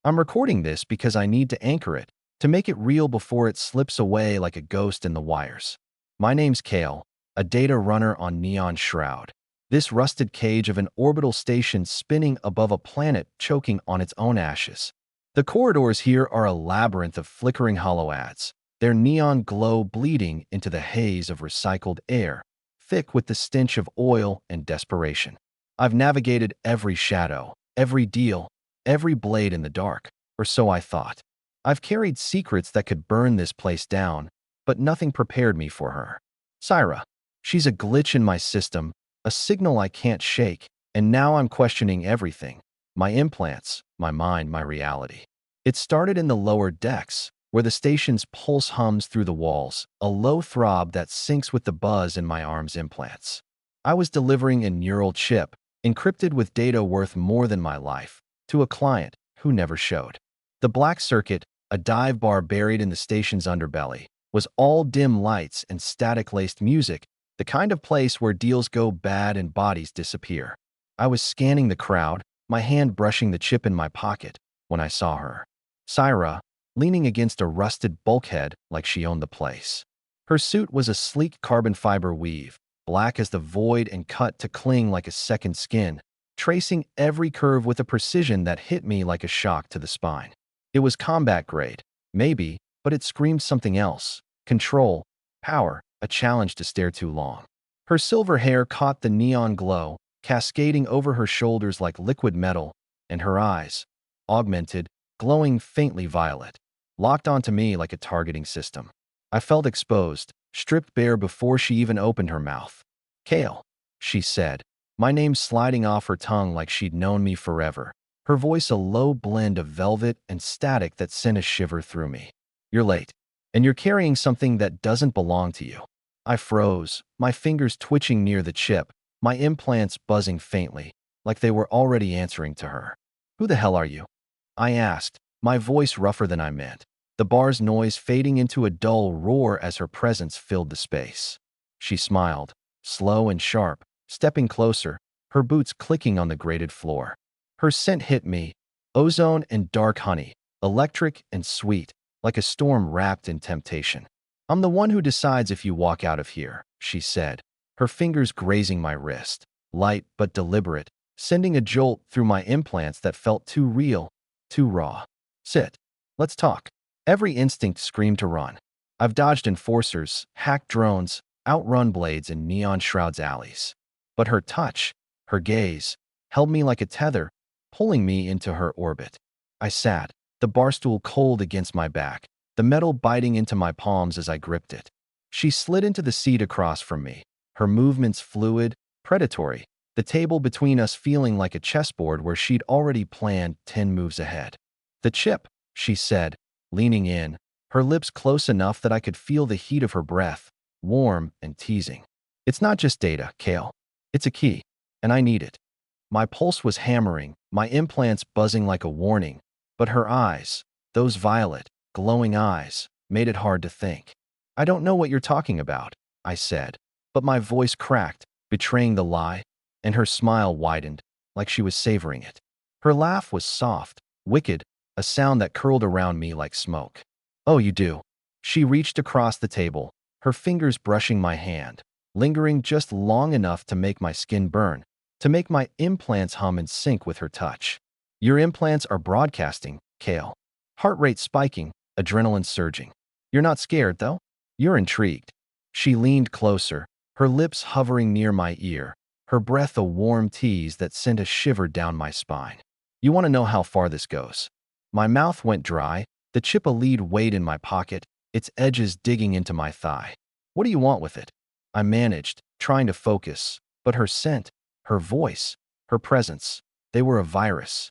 I'm recording this because I need to anchor it, to make it real before it slips away like a ghost in the wires. My name's Kale, a data runner on Neon Shroud. This rusted cage of an orbital station spinning above a planet choking on its own ashes. The corridors here are a labyrinth of flickering hollow ads, their neon glow bleeding into the haze of recycled air, thick with the stench of oil and desperation. I've navigated every shadow, every deal, every blade in the dark, or so I thought. I've carried secrets that could burn this place down, but nothing prepared me for her. Syra. She's a glitch in my system, a signal I can't shake, and now I'm questioning everything. My implants, my mind, my reality. It started in the lower decks, where the station's pulse hums through the walls, a low throb that syncs with the buzz in my arm's implants. I was delivering a neural chip, encrypted with data worth more than my life, to a client who never showed. The black circuit, a dive bar buried in the station's underbelly, was all dim lights and static-laced music, the kind of place where deals go bad and bodies disappear. I was scanning the crowd, my hand brushing the chip in my pocket, when I saw her. Syra, leaning against a rusted bulkhead like she owned the place. Her suit was a sleek carbon fiber weave, black as the void and cut to cling like a second skin, tracing every curve with a precision that hit me like a shock to the spine. It was combat grade, maybe, but it screamed something else. Control, power, a challenge to stare too long. Her silver hair caught the neon glow, cascading over her shoulders like liquid metal, and her eyes, augmented, glowing faintly violet, locked onto me like a targeting system. I felt exposed, stripped bare before she even opened her mouth. Kale, she said, my name sliding off her tongue like she'd known me forever, her voice a low blend of velvet and static that sent a shiver through me. You're late, and you're carrying something that doesn't belong to you. I froze, my fingers twitching near the chip, my implants buzzing faintly, like they were already answering to her. Who the hell are you? I asked, my voice rougher than I meant, the bar's noise fading into a dull roar as her presence filled the space. She smiled, slow and sharp, stepping closer, her boots clicking on the grated floor. Her scent hit me, ozone and dark honey, electric and sweet, like a storm wrapped in temptation. I'm the one who decides if you walk out of here, she said, her fingers grazing my wrist, light but deliberate, sending a jolt through my implants that felt too real, too raw. Sit. Let's talk. Every instinct screamed to run. I've dodged enforcers, hacked drones, outrun blades in Neon Shroud's alleys. But her touch, her gaze, held me like a tether, pulling me into her orbit. I sat, the barstool cold against my back, the metal biting into my palms as I gripped it. She slid into the seat across from me, her movements fluid, predatory, the table between us feeling like a chessboard where she'd already planned 10 moves ahead. The chip, she said, leaning in, her lips close enough that I could feel the heat of her breath, warm and teasing. It's not just data, Kale. It's a key, and I need it. My pulse was hammering, my implants buzzing like a warning, but her eyes, those violet, glowing eyes, made it hard to think. I don't know what you're talking about, I said, but my voice cracked, betraying the lie, and her smile widened, like she was savoring it. Her laugh was soft, wicked, a sound that curled around me like smoke. Oh, you do. She reached across the table, her fingers brushing my hand, lingering just long enough to make my skin burn, to make my implants hum and sync with her touch. Your implants are broadcasting, Kale. Heart rate spiking, adrenaline surging. You're not scared, though? You're intrigued. She leaned closer, her lips hovering near my ear, her breath a warm tease that sent a shiver down my spine. You want to know how far this goes? My mouth went dry, the chip a lead weight in my pocket, its edges digging into my thigh. What do you want with it? I managed, trying to focus, but her scent, her voice, her presence, they were a virus.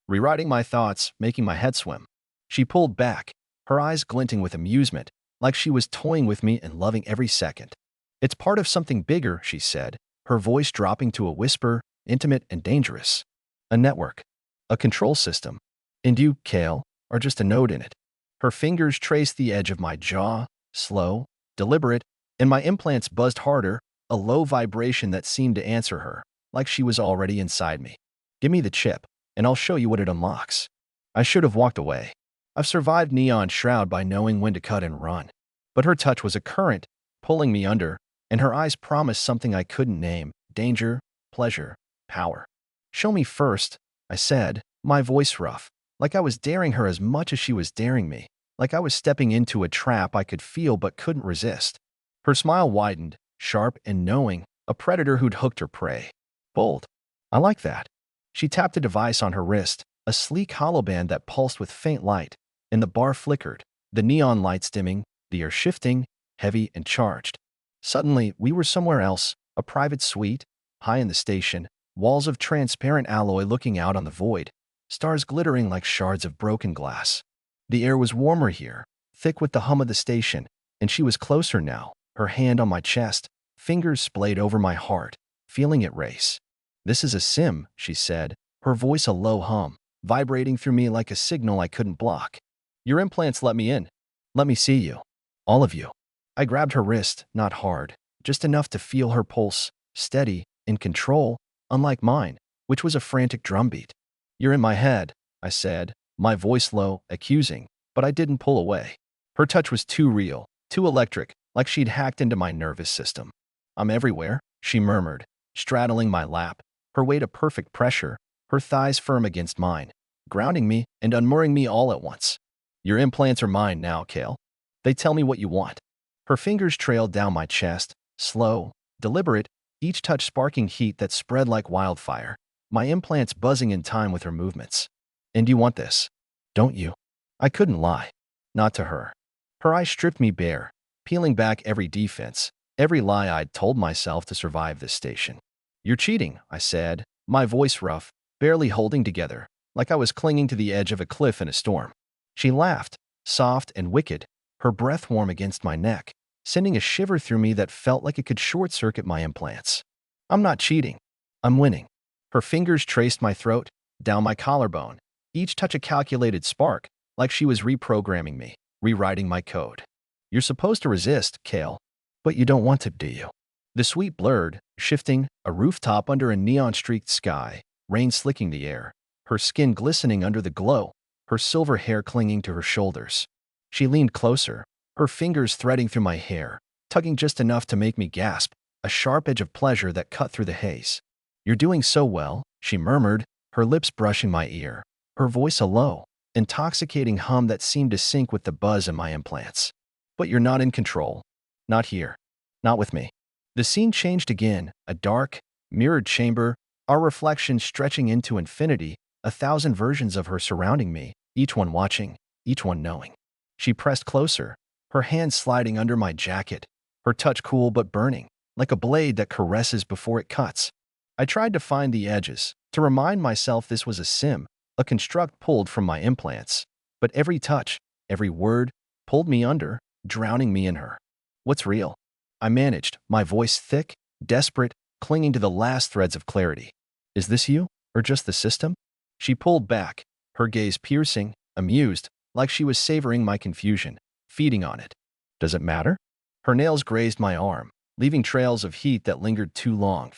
Rewriting my thoughts, making my head swim. She pulled back, her eyes glinting with amusement, like she was toying with me and loving every second. It's part of something bigger, she said, her voice dropping to a whisper, intimate and dangerous. A network. A control system. And you, Kale, are just a node in it. Her fingers traced the edge of my jaw, slow, deliberate, and my implants buzzed harder, a low vibration that seemed to answer her, like she was already inside me. Give me the chip, and I'll show you what it unlocks. I should have walked away. I've survived Neon Shroud by knowing when to cut and run. But her touch was a current, pulling me under, and her eyes promised something I couldn't name: danger, pleasure, power. Show me first, I said, my voice rough, like I was daring her as much as she was daring me, like I was stepping into a trap I could feel but couldn't resist. Her smile widened, sharp and knowing, a predator who'd hooked her prey. Bold. I like that. She tapped a device on her wrist, a sleek hollow band that pulsed with faint light, and the bar flickered, the neon lights dimming, the air shifting, heavy and charged. Suddenly, we were somewhere else, a private suite, high in the station, walls of transparent alloy looking out on the void, stars glittering like shards of broken glass. The air was warmer here, thick with the hum of the station, and she was closer now, her hand on my chest, fingers splayed over my heart, feeling it race. "This is a sim," she said, her voice a low hum, vibrating through me like a signal I couldn't block. "Your implants let me in. Let me see you. All of you." I grabbed her wrist, not hard, just enough to feel her pulse, steady, in control, unlike mine, which was a frantic drumbeat. "You're in my head," I said, my voice low, accusing, but I didn't pull away. Her touch was too real, too electric, like she'd hacked into my nervous system. "I'm everywhere," she murmured, straddling my lap, her weight a perfect pressure, her thighs firm against mine, grounding me and unmooring me all at once. "Your implants are mine now, Kale. They tell me what you want." Her fingers trailed down my chest, slow, deliberate, each touch sparking heat that spread like wildfire, my implants buzzing in time with her movements. "And you want this, don't you?" I couldn't lie. Not to her. Her eyes stripped me bare, peeling back every defense, every lie I'd told myself to survive this station. "You're cheating," I said, my voice rough, barely holding together, like I was clinging to the edge of a cliff in a storm. She laughed, soft and wicked, her breath warm against my neck, sending a shiver through me that felt like it could short-circuit my implants. "I'm not cheating. I'm winning." Her fingers traced my throat, down my collarbone, each touch a calculated spark, like she was reprogramming me, rewriting my code. "You're supposed to resist, Kale, but you don't want to, do you?" The suite blurred, shifting, a rooftop under a neon-streaked sky, rain slicking the air, her skin glistening under the glow, her silver hair clinging to her shoulders. She leaned closer, her fingers threading through my hair, tugging just enough to make me gasp, a sharp edge of pleasure that cut through the haze. "You're doing so well," she murmured, her lips brushing my ear, her voice a low, intoxicating hum that seemed to sync with the buzz in my implants. "But you're not in control. Not here. Not with me." The scene changed again, a dark, mirrored chamber, our reflection stretching into infinity, 1,000 versions of her surrounding me, each one watching, each one knowing. She pressed closer, her hand sliding under my jacket, her touch cool but burning, like a blade that caresses before it cuts. I tried to find the edges, to remind myself this was a sim, a construct pulled from my implants, but every touch, every word, pulled me under, drowning me in her. "What's real?" I managed, my voice thick, desperate, clinging to the last threads of clarity. "Is this you, or just the system?" She pulled back, her gaze piercing, amused, like she was savoring my confusion, feeding on it. "Does it matter?" Her nails grazed my arm, leaving trails of heat that lingered too long.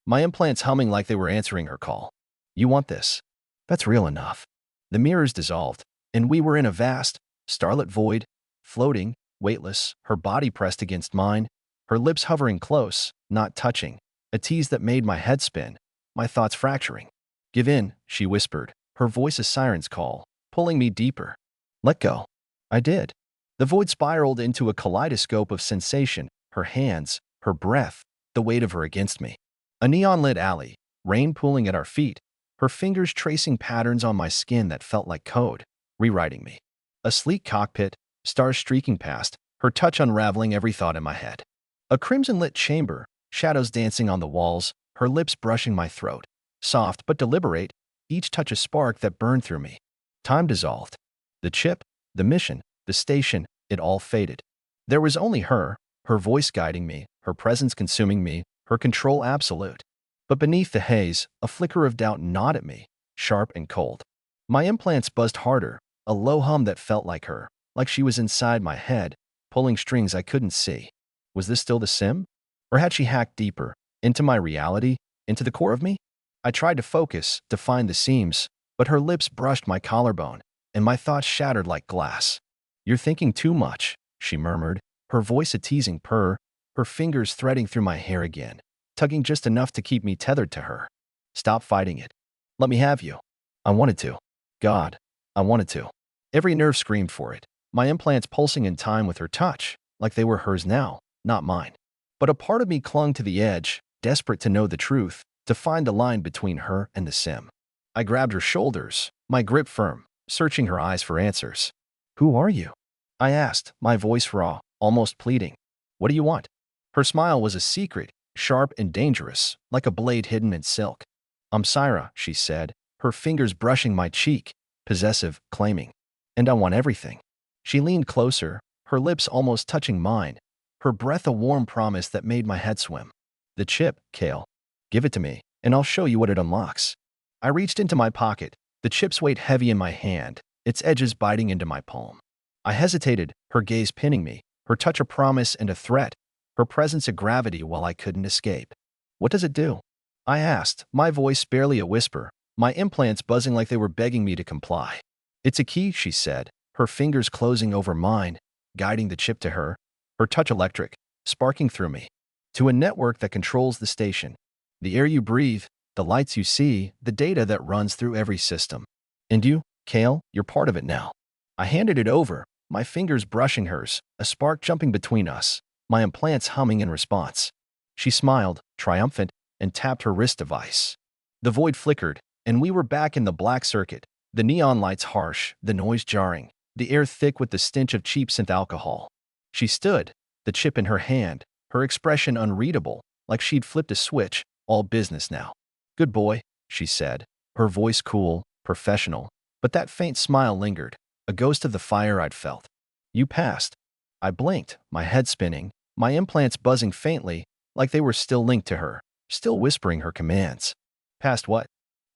My implants humming like they were answering her call. "You want this. That's real enough." The mirrors dissolved, and we were in a vast, starlit void, floating, weightless, her body pressed against mine, her lips hovering close, not touching, a tease that made my head spin, my thoughts fracturing. "Give in," she whispered, her voice a siren's call, pulling me deeper. "Let go." I did. The void spiraled into a kaleidoscope of sensation, her hands, her breath, the weight of her against me. A neon-lit alley, rain pooling at our feet, her fingers tracing patterns on my skin that felt like code, rewriting me. A sleek cockpit, stars streaking past, her touch unraveling every thought in my head. A crimson-lit chamber, shadows dancing on the walls, her lips brushing my throat. Soft but deliberate, each touch a spark that burned through me. Time dissolved. The chip, the mission, the station, it all faded. There was only her voice guiding me, her presence consuming me, her control absolute. But beneath the haze, a flicker of doubt gnawed at me, sharp and cold. My implants buzzed harder, a low hum that felt like her, like she was inside my head, pulling strings I couldn't see. Was this still the sim? Or had she hacked deeper, into my reality, into the core of me? I tried to focus, to find the seams, but her lips brushed my collarbone, and my thoughts shattered like glass. "You're thinking too much," she murmured, her voice a teasing purr, her fingers threading through my hair again, tugging just enough to keep me tethered to her. "Stop fighting it. Let me have you." I wanted to. God, I wanted to. Every nerve screamed for it, my implants pulsing in time with her touch, like they were hers now, not mine. But a part of me clung to the edge, desperate to know the truth, to find the line between her and the sim. I grabbed her shoulders, my grip firm, searching her eyes for answers. "Who are you?" I asked, my voice raw, almost pleading. "What do you want?" Her smile was a secret, sharp and dangerous, like a blade hidden in silk. "I'm Syra," she said, her fingers brushing my cheek, possessive, claiming. "And I want everything." She leaned closer, her lips almost touching mine, her breath a warm promise that made my head swim. "The chip, Kale. Give it to me, and I'll show you what it unlocks." I reached into my pocket, the chip's weight heavy in my hand, its edges biting into my palm. I hesitated, her gaze pinning me, her touch a promise and a threat, her presence a gravity while I couldn't escape. "What does it do?" I asked, my voice barely a whisper, my implants buzzing like they were begging me to comply. "It's a key," she said, her fingers closing over mine, guiding the chip to her, her touch electric, sparking through me. "To a network that controls the station. The air you breathe, the lights you see, the data that runs through every system. And you, Kale, you're part of it now." I handed it over, my fingers brushing hers, a spark jumping between us, my implants humming in response. She smiled, triumphant, and tapped her wrist device. The void flickered, and we were back in the black circuit, the neon lights harsh, the noise jarring, the air thick with the stench of cheap synth alcohol. She stood, the chip in her hand, her expression unreadable, like she'd flipped a switch, all business now. "Good boy," she said, her voice cool, professional, but that faint smile lingered, a ghost of the fire I'd felt. "You passed." I blinked, my head spinning, my implants buzzing faintly, like they were still linked to her, still whispering her commands. "Past what?"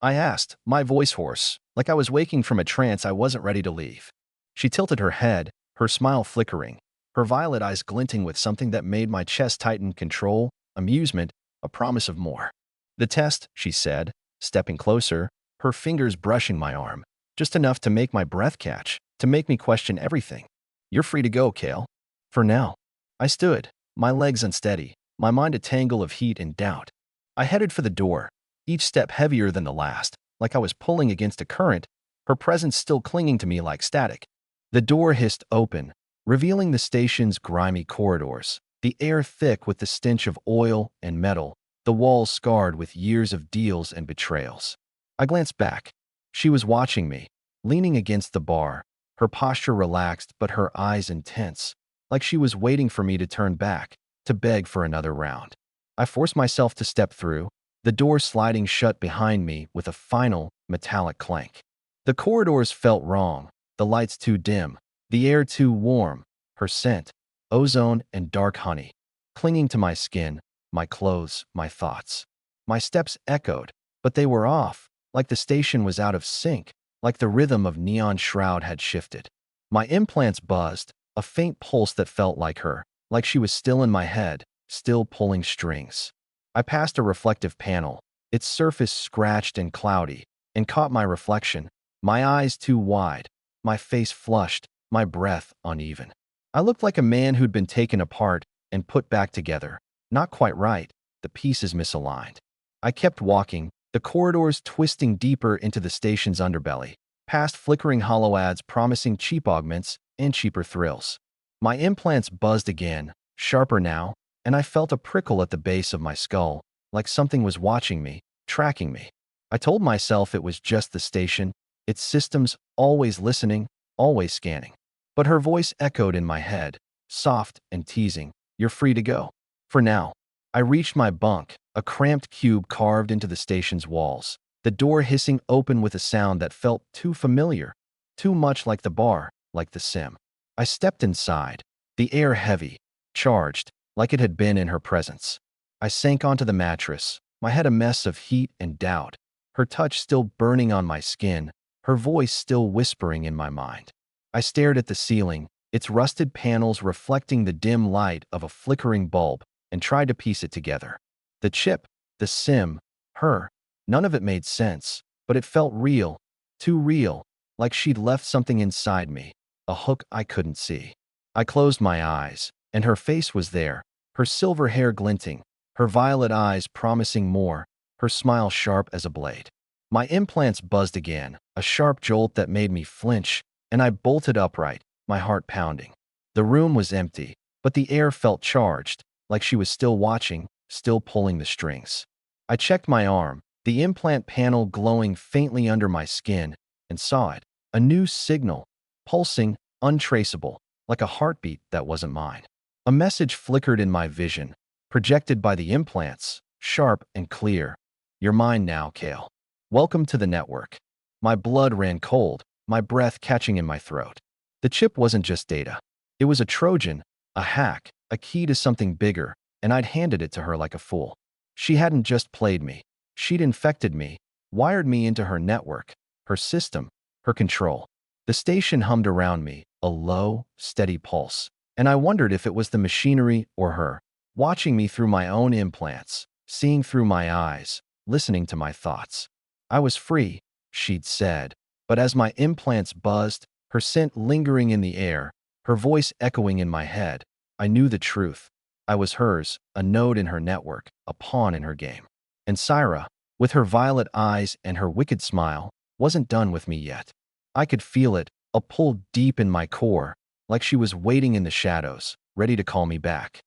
I asked, my voice hoarse, like I was waking from a trance I wasn't ready to leave. She tilted her head, her smile flickering, her violet eyes glinting with something that made my chest tighten: control, amusement, a promise of more. "The test," she said, stepping closer, her fingers brushing my arm, just enough to make my breath catch, to make me question everything. "You're free to go, Kale. For now." I stood, my legs unsteady, my mind a tangle of heat and doubt. I headed for the door, each step heavier than the last, like I was pulling against a current, her presence still clinging to me like static. The door hissed open, revealing the station's grimy corridors, the air thick with the stench of oil and metal, the walls scarred with years of deals and betrayals. I glanced back. She was watching me, leaning against the bar, her posture relaxed but her eyes intense, like she was waiting for me to turn back, to beg for another round. I forced myself to step through, the door sliding shut behind me with a final, metallic clank. The corridors felt wrong, the lights too dim, the air too warm, her scent, ozone and dark honey, clinging to my skin, my clothes, my thoughts. My steps echoed, but they were off, like the station was out of sync, like the rhythm of Neon Shroud had shifted. My implants buzzed, a faint pulse that felt like her, like she was still in my head, still pulling strings. I passed a reflective panel, its surface scratched and cloudy, and caught my reflection, my eyes too wide, my face flushed, my breath uneven. I looked like a man who'd been taken apart and put back together. Not quite right, the pieces misaligned. I kept walking, the corridors twisting deeper into the station's underbelly, past flickering hollow ads promising cheap augments and cheaper thrills. My implants buzzed again, sharper now, and I felt a prickle at the base of my skull, like something was watching me, tracking me. I told myself it was just the station, its systems always listening, always scanning. But her voice echoed in my head, soft and teasing. "You're free to go. For now." I reached my bunk, a cramped cube carved into the station's walls, the door hissing open with a sound that felt too familiar, too much like the bar, like the sim. I stepped inside, the air heavy, charged, like it had been in her presence. I sank onto the mattress, my head a mess of heat and doubt, her touch still burning on my skin, her voice still whispering in my mind. I stared at the ceiling, its rusted panels reflecting the dim light of a flickering bulb, and tried to piece it together. The chip, the sim, her, none of it made sense, but it felt real, Too real, like she'd left something inside me, a hook I couldn't see. I closed my eyes, and her face was there, her silver hair glinting, her violet eyes promising more, her smile sharp as a blade. My implants buzzed again, a sharp jolt that made me flinch, and I bolted upright, my heart pounding. The room was empty, but the air felt charged, like she was still watching, still pulling the strings. I checked my arm, the implant panel glowing faintly under my skin, and saw it. A new signal, pulsing, untraceable, like a heartbeat that wasn't mine. A message flickered in my vision, projected by the implants, sharp and clear. You're mine now, Kale. Welcome to the network. My blood ran cold, my breath catching in my throat. The chip wasn't just data. It was a Trojan, a hack, a key to something bigger, and I'd handed it to her like a fool. She hadn't just played me. She'd infected me, wired me into her network, her system, her control. The station hummed around me, a low, steady pulse, and I wondered if it was the machinery or her, watching me through my own implants, seeing through my eyes, listening to my thoughts. I was free, she'd said, but as my implants buzzed, her scent lingering in the air, her voice echoing in my head, I knew the truth. I was hers, a node in her network, a pawn in her game. And Syra, with her violet eyes and her wicked smile, wasn't done with me yet. I could feel it, a pull deep in my core, like she was waiting in the shadows, ready to call me back.